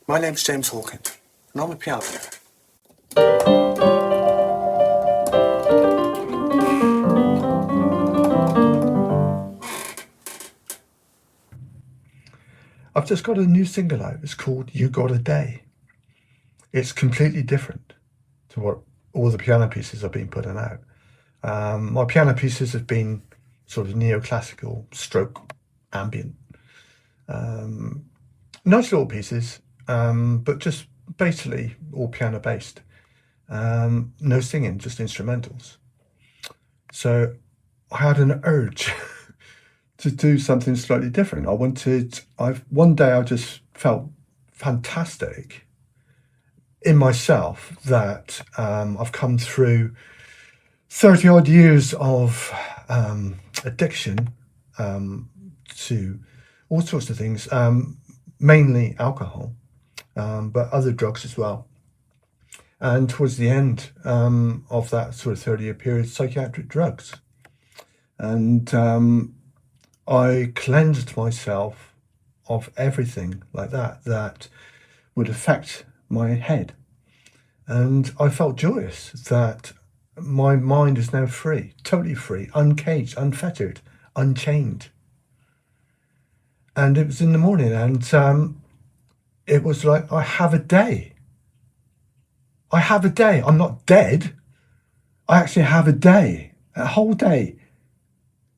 My name's James Hawken, and I'm a piano player. I've just got a new single out. It's called You Got a Day. It's completely different to what all the piano pieces I've been putting out. My piano pieces have been sort of neoclassical, stroke, ambient. Nice little pieces, but just basically all piano based. No singing, just instrumentals. So I had an urge to do something slightly different. One day I just felt fantastic in myself that I've come through 30 odd years of addiction to all sorts of things, mainly alcohol, but other drugs as well. And towards the end of that sort of 30-year period, psychiatric drugs. And I cleansed myself of everything like that would affect my head. And I felt joyous that my mind is now free, totally free, uncaged, unfettered, unchained. And it was in the morning, and it was like, I have a day. I have a day. I'm not dead. I actually have a whole day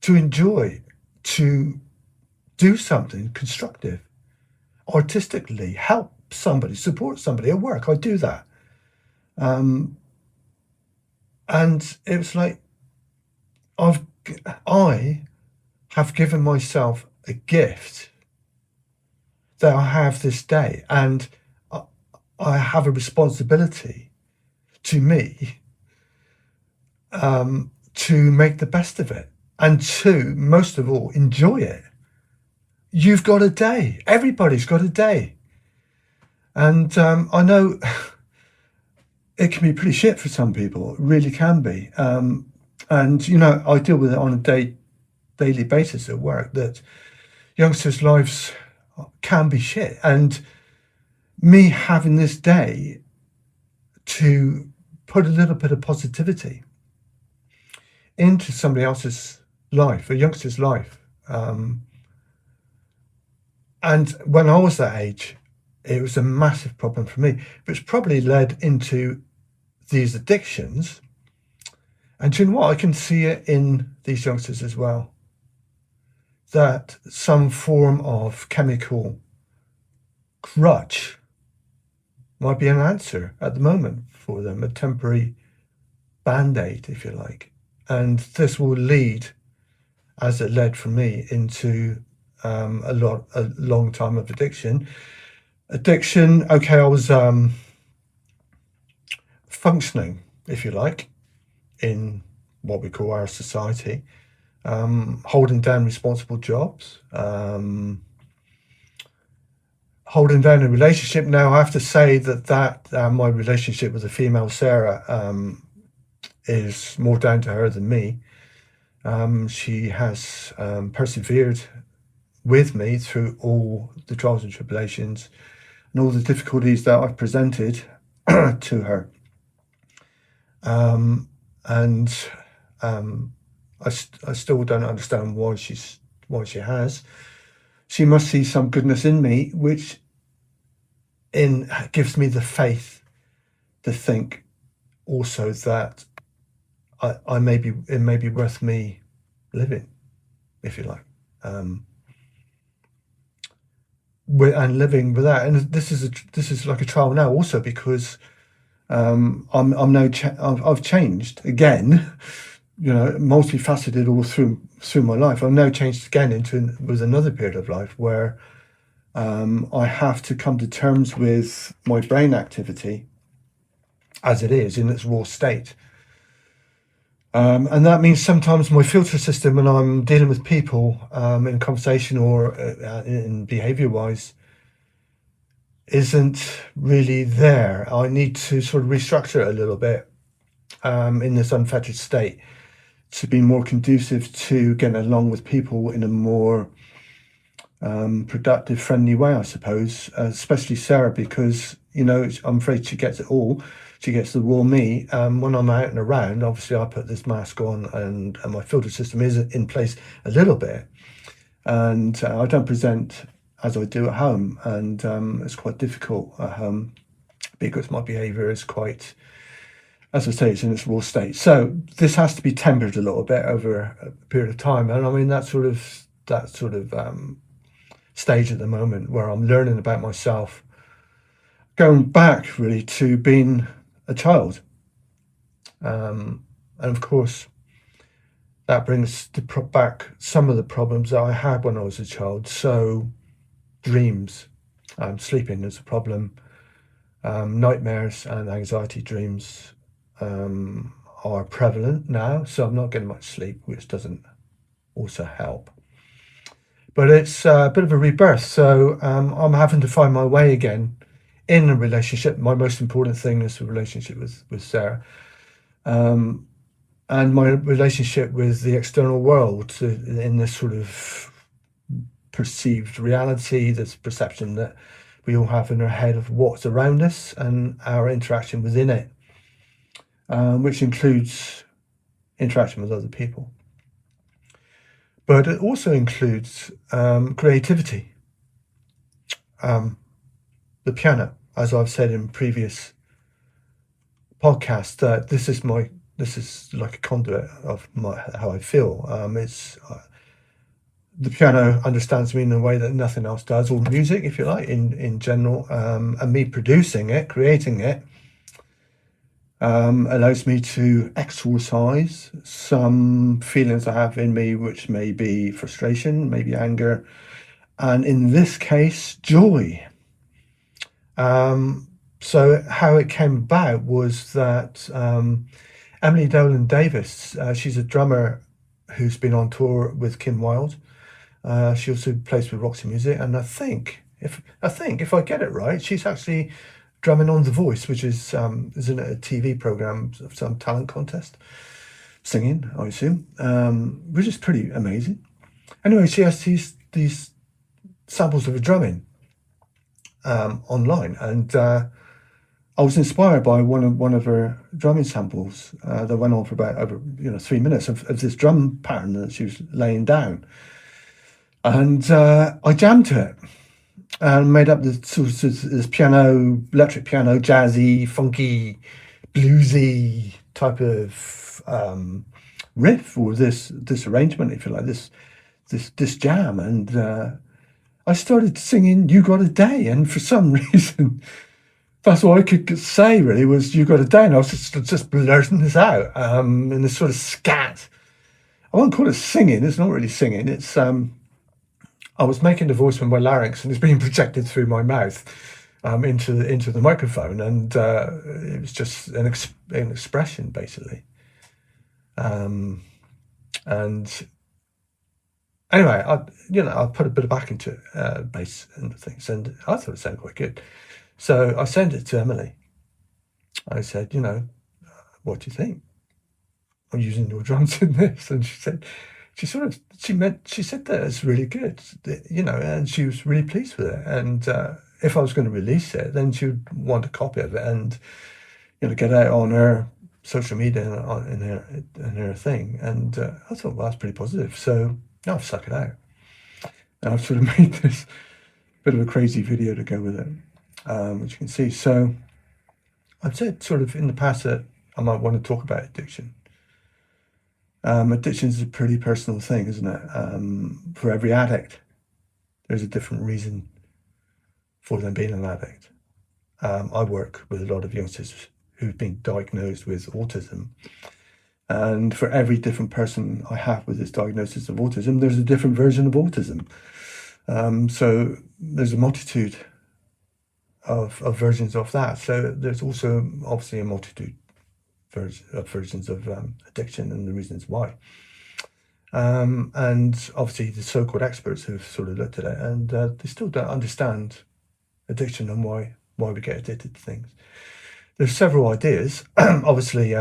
to enjoy, to do something constructive, artistically, help somebody, support somebody at work. I do that. And it was like, I have given myself a gift that I have this day, and I have a responsibility to me to make the best of it, and to, most of all, enjoy it. You've got a day. Everybody's got a day. And I know it can be pretty shit for some people. It really can be. And, you know, I deal with it on a daily basis at work, that youngsters' lives can be shit. And me having this day to put a little bit of positivity into somebody else's life, a youngster's life. And when I was that age, it was a massive problem for me, which probably led into these addictions. And do you know what? I can see it in these youngsters as well, that some form of chemical crutch might be an answer at the moment for them, a temporary band-aid, if you like. And this will lead, as it led for me, into a long time of addiction. Okay, I was functioning, if you like, in what we call our society, holding down responsible jobs, holding down a relationship. Now, I have to say that my relationship with the female Sarah is more down to her than me. She has persevered with me through all the trials and tribulations and all the difficulties that I've presented to her. I still don't understand why she has. She must see some goodness in me, which gives me the faith to think also that it may be worth me living, if you like, and living with that. And this is like a trial now, also because I've changed again. You know, multifaceted all through my life. I've now changed again with another period of life where I have to come to terms with my brain activity as it is in its raw state. And that means sometimes my filter system, when I'm dealing with people in conversation or in behavior-wise, isn't really there. I need to sort of restructure it a little bit in this unfettered state to be more conducive to getting along with people in a more productive, friendly way, I suppose, especially Sarah, because, I'm afraid she gets it all. She gets the raw me. When I'm out and around, obviously I put this mask on, and my filter system is in place a little bit. And I don't present as I do at home. And it's quite difficult at home because my behaviour is quite, as I say, it's in its raw state. So this has to be tempered a little bit over a period of time. And I mean, that sort of stage at the moment where I'm learning about myself, going back really to being a child. And of course, that brings back some of the problems that I had when I was a child. So dreams, sleeping is a problem. Nightmares and anxiety dreams are prevalent now. So I'm not getting much sleep, which doesn't also help. But it's a bit of a rebirth. So I'm having to find my way again in a relationship. My most important thing is the relationship with Sarah. And my relationship with the external world in this sort of perceived reality, this perception that we all have in our head of what's around us and our interaction within it, which includes interaction with other people. But it also includes creativity. The piano, as I've said in previous podcasts, this is like a conduit of how I feel. It's the piano understands me in a way that nothing else does, or music, if you like, in general. And me producing it, creating it, allows me to exorcise some feelings I have in me, which may be frustration, maybe anger, and in this case, joy. So how it came about was that Emily Dolan Davies, she's a drummer who's been on tour with Kim Wilde. She also plays with Roxy Music, and I think if I get it right, she's actually drumming on The Voice, which is isn't it a TV program of some talent contest, singing, I assume, which is pretty amazing. Anyway, she has these samples of her drumming online, and I was inspired by one of her drumming samples that went on for about over 3 minutes of this drum pattern that she was laying down, and I jammed to it and made up this sort of this piano, electric piano, jazzy, funky, bluesy type of riff, or this arrangement, if you like, this jam, and I started singing "You Got a Day," and for some reason, that's all I could say really was "You Got a Day," and I was just blurting this out in this sort of scat. I won't call it singing. It's not really singing. It's I was making the voice with my larynx, and it's being projected through my mouth into the microphone, and it was just an expression basically. And anyway, I put a bit of back into bass and things, and I thought it sounded quite good. So I sent it to Emily. I said, what do you think? I'm using your drums in this, and she said that it's really good, and she was really pleased with it. And if I was going to release it, then she would want a copy of it and get it out on her social media in her thing. And I thought, well, that's pretty positive. So I've stuck it out, and I've sort of made this bit of a crazy video to go with it, which you can see. So I've said sort of in the past that I might want to talk about addiction. Addiction is a pretty personal thing, isn't it? For every addict, there's a different reason for them being an addict. I work with a lot of youngsters who've been diagnosed with autism. And for every different person I have with this diagnosis of autism, there's a different version of autism. So there's a multitude of versions of that. So there's also obviously a multitude of versions of addiction and the reasons why. And obviously the so-called experts have sort of looked at it, and they still don't understand addiction and why we get addicted to things. There's several ideas. Obviously,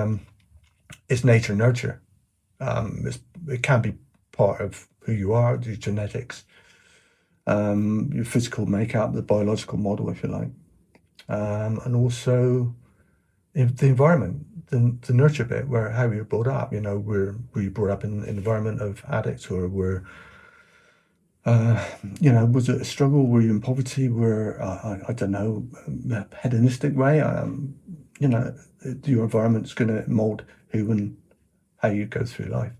it's nature nurture. It can be part of who you are, your genetics. your physical makeup, the biological model, if you like, and also the environment, the nurture bit, where how we were brought up. Were you brought up in an environment of addicts, or was it a struggle? Were you in poverty? I don't know, hedonistic way? Your environment's going to mold who and how you go through life.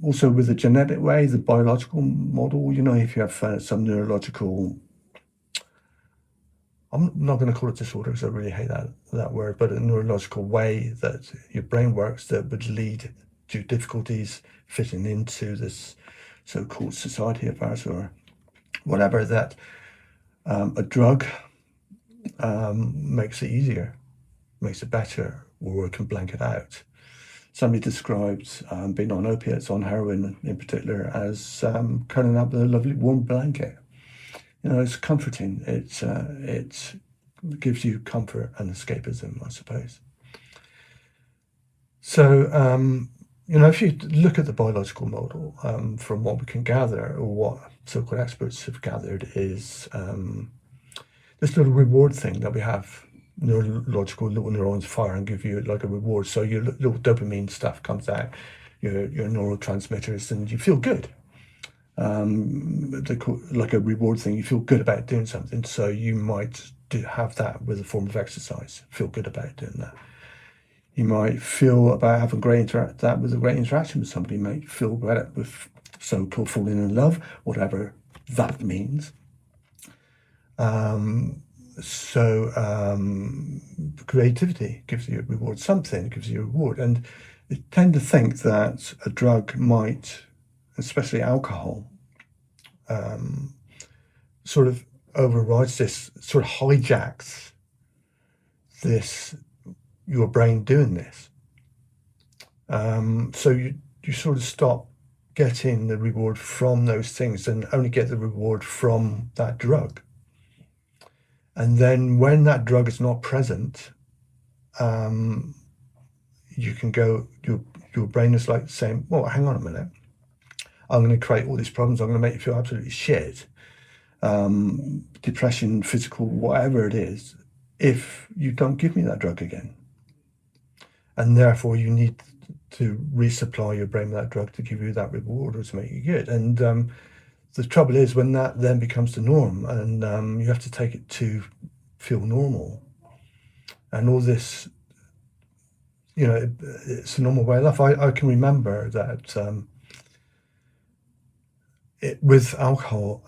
Also with the genetic way, the biological model, if you have some neurological, I'm not going to call it disorder because I really hate that word, but a neurological way that your brain works that would lead to difficulties fitting into this so-called society of ours or whatever, that a drug makes it easier, makes it better, or can blank it out. Somebody described being on opiates, on heroin in particular, as curling up with a lovely warm blanket. It's comforting. It gives you comfort and escapism, I suppose. So, if you look at the biological model, from what we can gather, or what so-called experts have gathered, is this little reward thing that we have. Neurological little neurons fire and give you like a reward. So your little dopamine stuff comes out, your neurotransmitters, and you feel good. Like a reward thing, you feel good about doing something. So you might have that with a form of exercise. Feel good about doing that. You might feel about having a great interaction with somebody. You might feel better with so-called falling in love, whatever that means. Creativity gives you a reward. Something gives you a reward, and I tend to think that a drug might, especially alcohol, sort of overrides this, sort of hijacks this, your brain doing this. So you sort of stop getting the reward from those things and only get the reward from that drug. And then when that drug is not present, you can go, your brain is like saying, well, hang on a minute. I'm going to create all these problems. I'm going to make you feel absolutely shit. Depression, physical, whatever it is, if you don't give me that drug again. And therefore you need to resupply your brain with that drug to give you that reward or to make you good. And the trouble is when that then becomes the norm, and you have to take it to feel normal. And all this, it's a normal way of life. I can remember that with alcohol,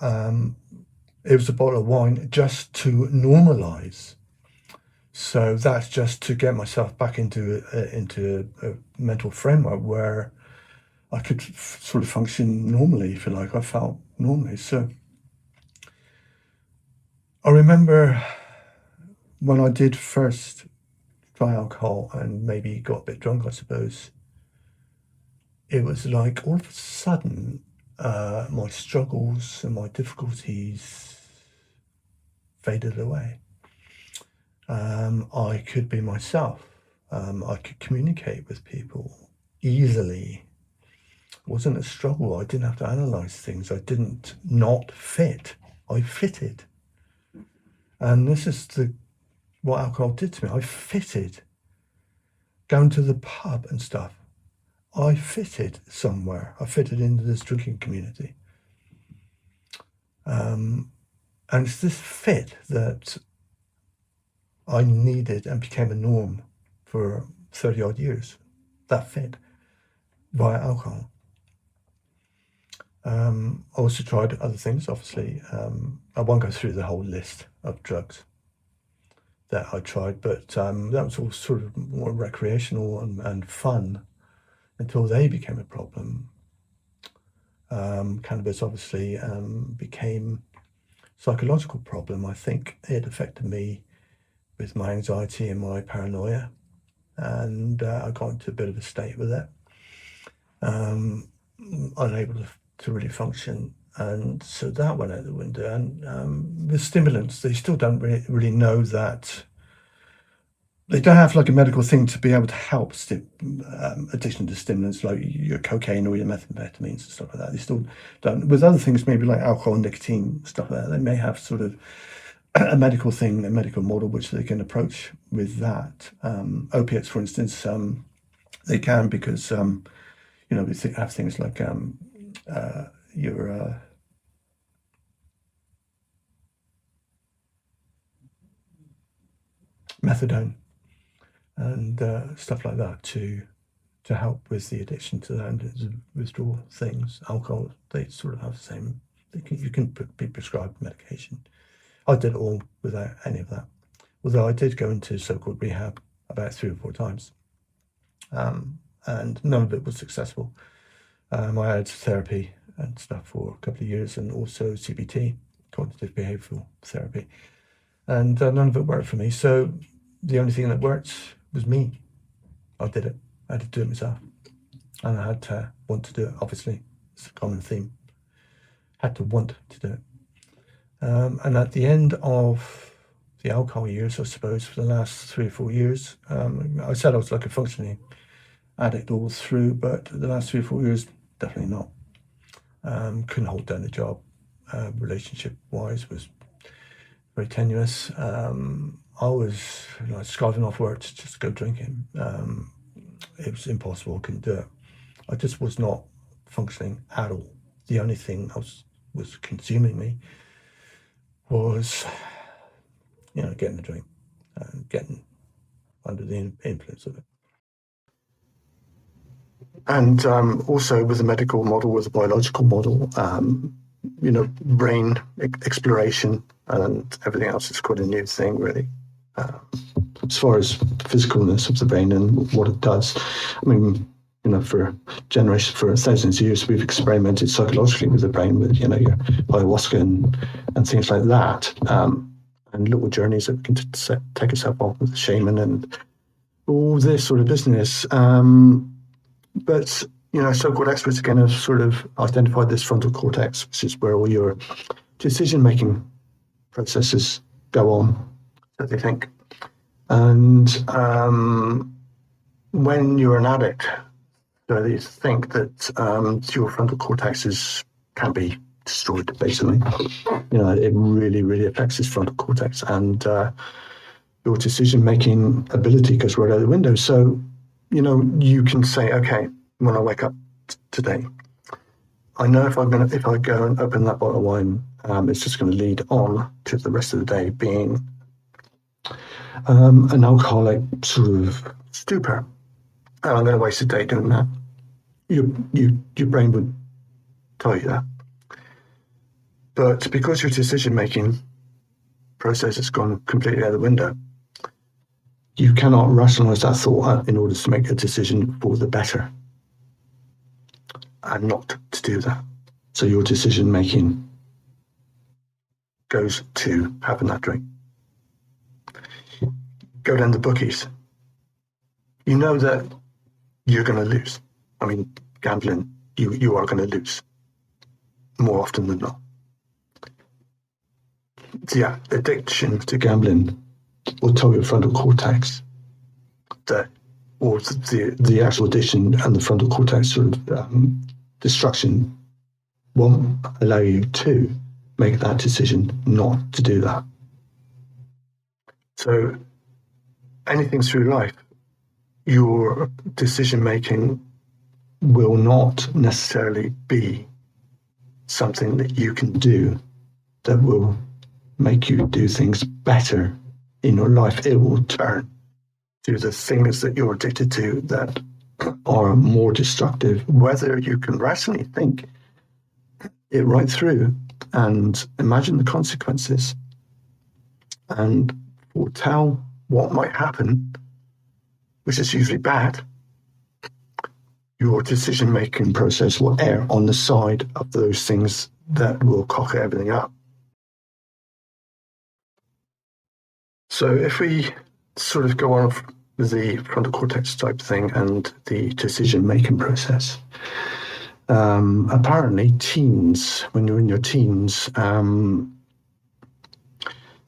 it was a bottle of wine just to normalize. So that's just to get myself back into a mental framework where I could sort of function normally, if you like. I felt normally. So I remember when I did first try alcohol and maybe got a bit drunk, I suppose, it was like all of a sudden my struggles and my difficulties faded away. I could be myself. I could communicate with people easily. It wasn't a struggle. I didn't have to analyze things. I didn't not fit. I fitted. And this is what alcohol did to me. I fitted. Going to the pub and stuff. I fitted somewhere. I fitted into this drinking community. And it's this fit that I needed and became a norm for 30 odd years. That fit via alcohol. I also tried other things, obviously. I won't go through the whole list of drugs that I tried, but that was all sort of more recreational and fun until they became a problem. Cannabis obviously became a psychological problem. I think it affected me with my anxiety and my paranoia, and I got into a bit of a state with it, unable to really function, and so that went out the window. And with stimulants, they still don't really know that they don't have like a medical thing to be able to help addiction to stimulants like your cocaine or your methamphetamines and stuff like that. They still don't. With other things, maybe like alcohol, nicotine, stuff like that, they may have sort of a medical thing, a medical model which they can approach with that. Opiates, for instance, they can because we have things like your methadone and stuff like that to help with the addiction to that and the withdrawal things. Alcohol, they sort of have the same. You can be prescribed medication. I did it all without any of that. Although I did go into so-called rehab about 3 or 4 times, and none of it was successful. I had therapy and stuff for a couple of years, and also CBT, cognitive behavioural therapy, and none of it worked for me. So the only thing that worked was me. I did it. I had to do it myself, and I had to want to do it. Obviously, it's a common theme. Had to want to do it. And at the end of the alcohol years, I suppose, for the last 3 or 4 years, I said I was like a functioning addict all through, but the last 3 or 4 years, definitely not. Couldn't hold down a job. Relationship-wise was very tenuous. I was skiving off work to just go drinking. It was impossible. I couldn't do it. I just was not functioning at all. The only thing was consuming me was, getting a drink, getting under the influence of it. And also with the medical model, with the biological model, brain exploration and everything else is quite a new thing, really. As far as physicalness of the brain and what it does, I mean, for generations, for thousands of years, we've experimented psychologically with the brain, with your ayahuasca and things like that, and little journeys that we can take ourselves on with the shaman and all this sort of business. But so-called experts again have sort of identified this frontal cortex, which is where all your decision-making processes go on, so they think. And when you're an addict, so they think that your frontal cortex can be destroyed, basically. It really, really affects this frontal cortex, and your decision-making ability goes right out the window. So, you can say, okay, when I wake up today, I know if I go and open that bottle of wine, it's just going to lead on to the rest of the day being an alcoholic sort of stupor, and I'm going to waste a day doing that. Your brain would tell you that, but because your decision-making process has gone completely out the window, you cannot rationalize that thought in order to make a decision for the better, and not to do that. So your decision-making goes to having that drink. Go down the bookies. You know that you're going to lose. I mean, gambling, you are going to lose more often than not. The addiction to gambling will tell your frontal cortex that, or the actual addiction and the frontal cortex sort of destruction won't allow you to make that decision not to do that. So anything through life, your decision-making will not necessarily be something that you can do that will make you do things better in your life. It will turn to the things that you're addicted to that are more destructive, whether you can rationally think it right through and imagine the consequences and foretell what might happen, which is usually bad. Your decision-making process will err on the side of those things that will cock everything up. So if we sort of go on with the frontal cortex type thing and the decision-making process, apparently teens, when you're in your teens,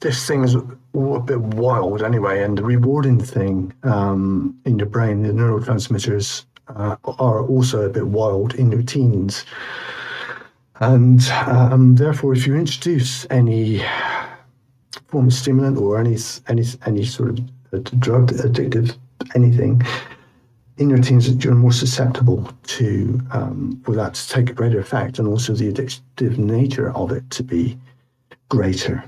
this thing is all a bit wild anyway, and the rewarding thing in your brain, the neurotransmitters are also a bit wild in your teens. And therefore, if you introduce any form of stimulant or any sort of drug, addictive, anything, in your teens, you're more susceptible to for that to take a greater effect, and also the addictive nature of it to be greater.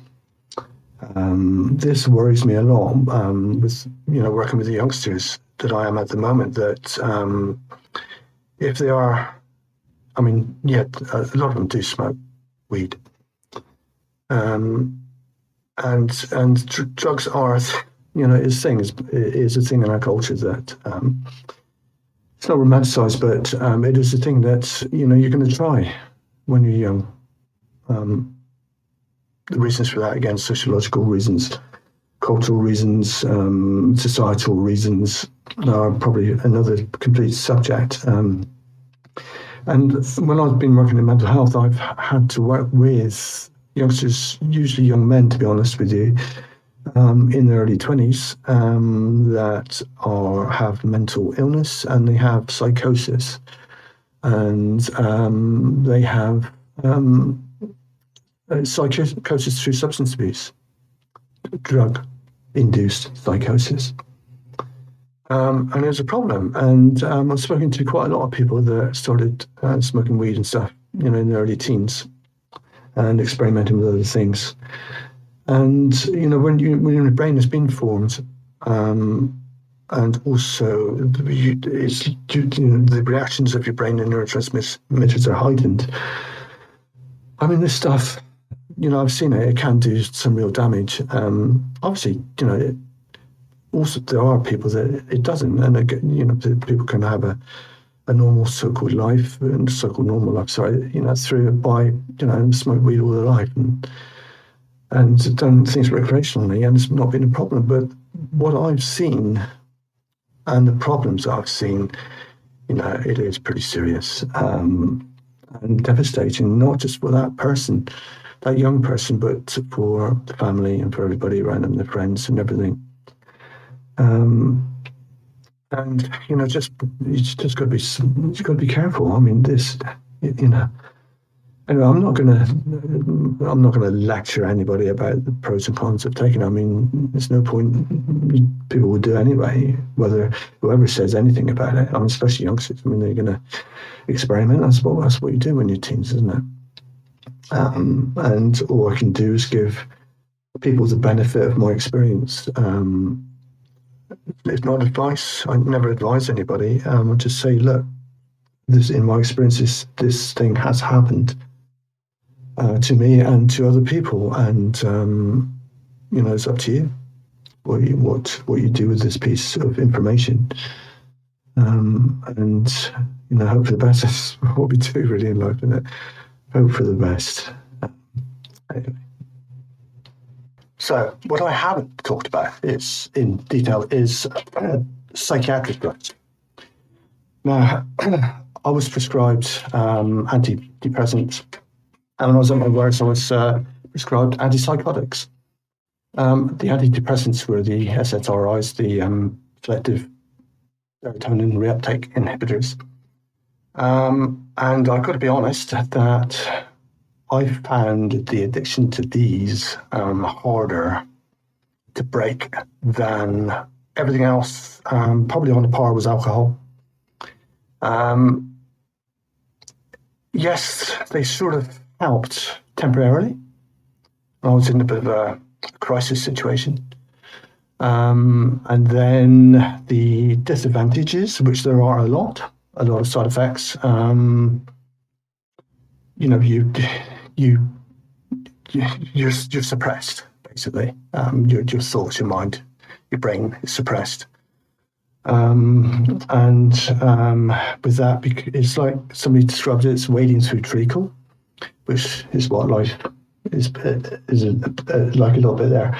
This worries me a lot with working with the youngsters that I am at the moment. That if they are, a lot of them do smoke weed, and drugs are, is a thing in our culture that it's not romanticized, but it is a thing that you're going to try when you're young. The reasons for that, again, sociological reasons, cultural reasons, societal reasons are probably another complete subject. And when I've been working in mental health, I've had to work with youngsters, usually young men, to be honest with you, in their early 20s that have mental illness, and they have psychosis, and they have psychosis through substance abuse, drug-induced psychosis. And there's a problem. And I've spoken to quite a lot of people that started smoking weed and stuff, in their early teens, and experimenting with other things. And when your brain has been formed, and also the reactions of your brain and neurotransmitters are heightened. I mean, this stuff, I've seen it. It can do some real damage. Obviously, also there are people that it doesn't, and people can have a normal so-called life, and so-called normal life. Sorry, through it by smoke weed all their life and done things recreationally, and it's not been a problem. But what I've seen and the problems that I've seen, it is pretty serious and devastating, not just for that person, that young person, but for the family and for everybody around them, their friends and everything. And you just got to be careful. I mean, this, Anyway, I'm not gonna lecture anybody about the pros and cons of taking it. I mean, there's no point. People would do anyway, whether whoever says anything about it. I mean, especially youngsters. I mean, they're gonna experiment. That's what you do when you're teens, isn't it? And all I can do is give people the benefit of my experience. It's not advice. I never advise anybody. I just say, look, this, in my experience, this thing has happened to me and to other people, and it's up to you what you do with this piece of information. And hope for the best. That's what we do really in life, isn't it? Hope for the best. Anyway. So what I haven't talked about in detail is psychiatric drugs. Now, I was prescribed antidepressants, and when I was at my worst, I was prescribed antipsychotics. The antidepressants were the SSRIs, the selective serotonin reuptake inhibitors. And I've got to be honest that I found the addiction to these harder to break than everything else, probably on a par with alcohol. Yes, they sort of helped temporarily. I was in a bit of a crisis situation. And then the disadvantages, which there are a lot of side effects. You're suppressed, basically. Your thoughts, your mind, your brain is suppressed. And with that, it's like somebody described it as wading through treacle, which is what life is like a little bit there.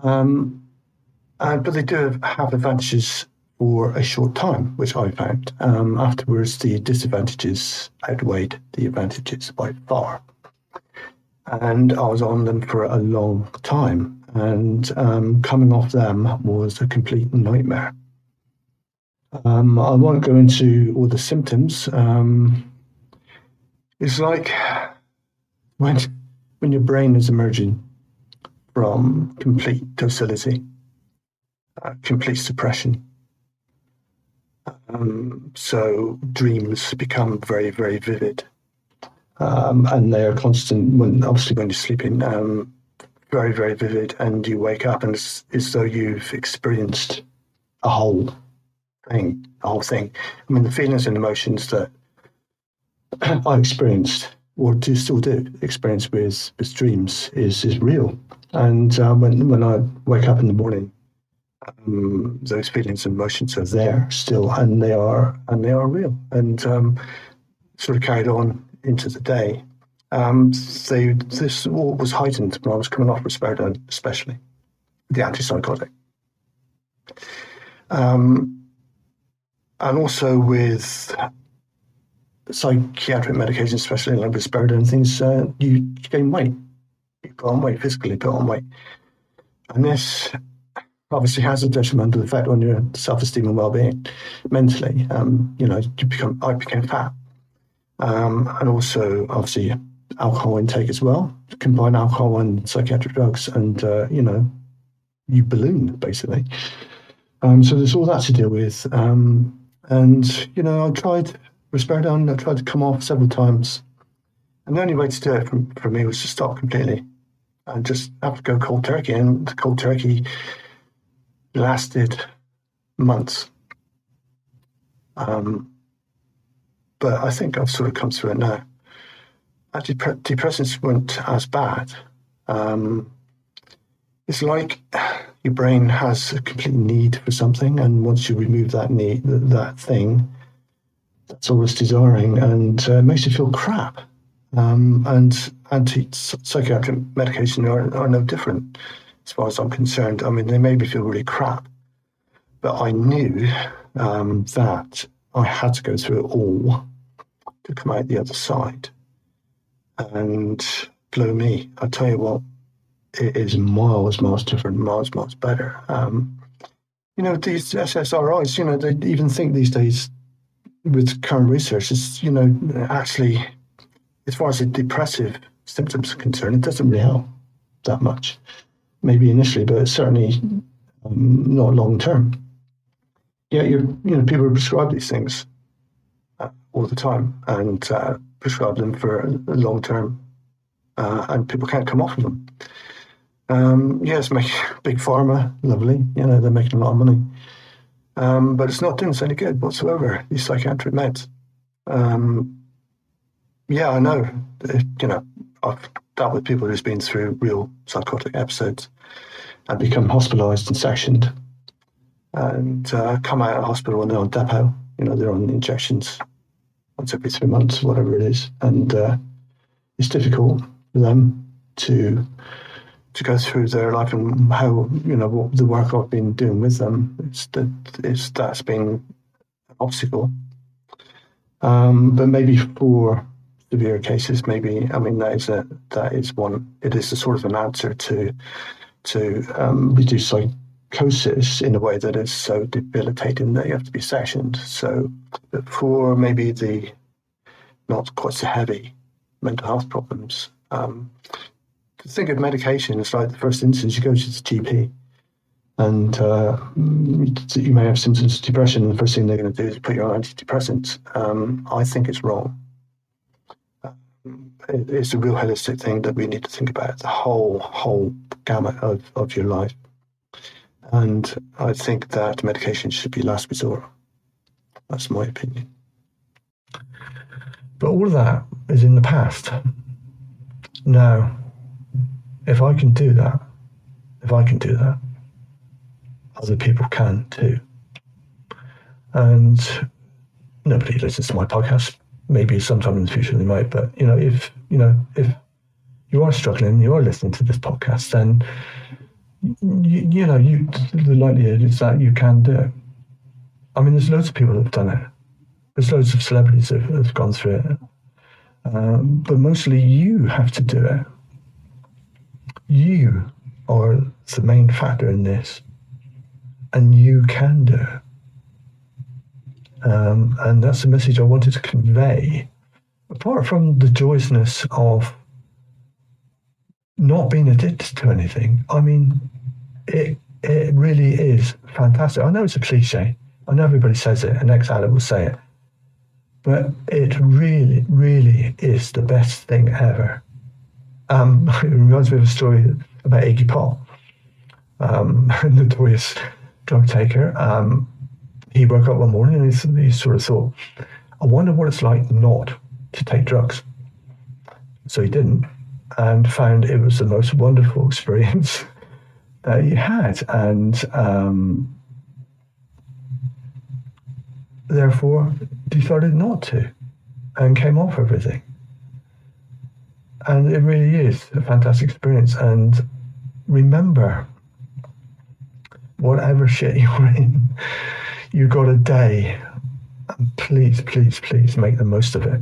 But they do have advantages for a short time, which I found. Afterwards, the disadvantages outweighed the advantages by far. And I was on them for a long time. and coming off them was a complete nightmare. I won't go into all the symptoms. It's like when your brain is emerging from complete docility, complete suppression. So dreams become very, very vivid, and they are constant. When you're sleeping, very, very vivid, and you wake up and it's as though you've experienced a whole thing. I mean, the feelings and emotions that I experienced, or still do experience with dreams, is real. And when I wake up in the morning, those feelings and emotions are there still, and they are real, and sort of carried on into the day. This all was heightened when I was coming off risperidone, especially the antipsychotic, and also with psychiatric medications, especially like risperidone and things. You gain weight, you put on weight physically, put on weight, and this obviously has a detrimental effect on your self-esteem and well-being mentally. I became fat, and also obviously alcohol intake as well. Combine alcohol and psychiatric drugs, and you balloon basically. So there's all that to deal with. And I tried risperidone. I tried to come off several times, and the only way to do it for me was to stop completely and just have to go cold turkey. And the cold turkey lasted months. But I think I've sort of come through it now. Antidepressants weren't as bad. It's like your brain has a complete need for something, and once you remove that need, that thing, that's all it's desiring, and it makes you feel crap. And anti-psychiatric medication are no different, as far as I'm concerned. I mean, they made me feel really crap, but I knew that I had to go through it all to come out the other side. And blow me, I tell you what, it is miles different, miles better. These SSRIs, they even think these days with current research, it's, actually, as far as the depressive symptoms are concerned, it doesn't really help that much. Maybe initially, but certainly not long term. Yeah, people prescribe these things all the time, and prescribe them for long term, and people can't come off of them. Yes, make big pharma, lovely. They're making a lot of money, but it's not doing us any good whatsoever. These psychiatric meds. Yeah, I know. I've dealt with people who's been through real psychotic episodes and become hospitalised and sectioned, and come out of hospital and they're on depot. They're on injections once every 3 months, whatever it is, and it's difficult for them to go through their life, and how what the work I've been doing with them. That's been an obstacle. But maybe for severe cases, that is one. It is a sort of an answer to reduce psychosis in a way that is so debilitating that you have to be sectioned. So for maybe the not quite so heavy mental health problems, to think of medication as like the first instance, you go to the GP, and you may have symptoms of depression, and the first thing they're going to do is put you on antidepressants. I think it's wrong. It's a real holistic thing that we need to think about, the whole gamut of your life. And I think that medication should be last resort. That's my opinion. But all of that is in the past. Now, if I can do that, other people can too. And nobody listens to my podcast. Maybe sometime in the future they might, but if you are struggling, you are listening to this podcast, then the likelihood is that you can do it. I mean, there's loads of people that have done it. There's loads of celebrities that have gone through it. But mostly you have to do it. You are the main factor in this, and you can do it. And that's the message I wanted to convey. Apart from the joyousness of not being addicted to anything, I mean, it really is fantastic. I know it's a cliche. I know everybody says it, an ex-addict will say it. But it really, really is the best thing ever. It reminds me of a story about Iggy Pop, a notorious drug taker. He woke up one morning and he sort of thought, I wonder what it's like not to take drugs. So he didn't, and found it was the most wonderful experience that he had. And therefore decided not to and came off everything. And it really is a fantastic experience. And remember, whatever shit you're in, you got a day. And please, please, please make the most of it.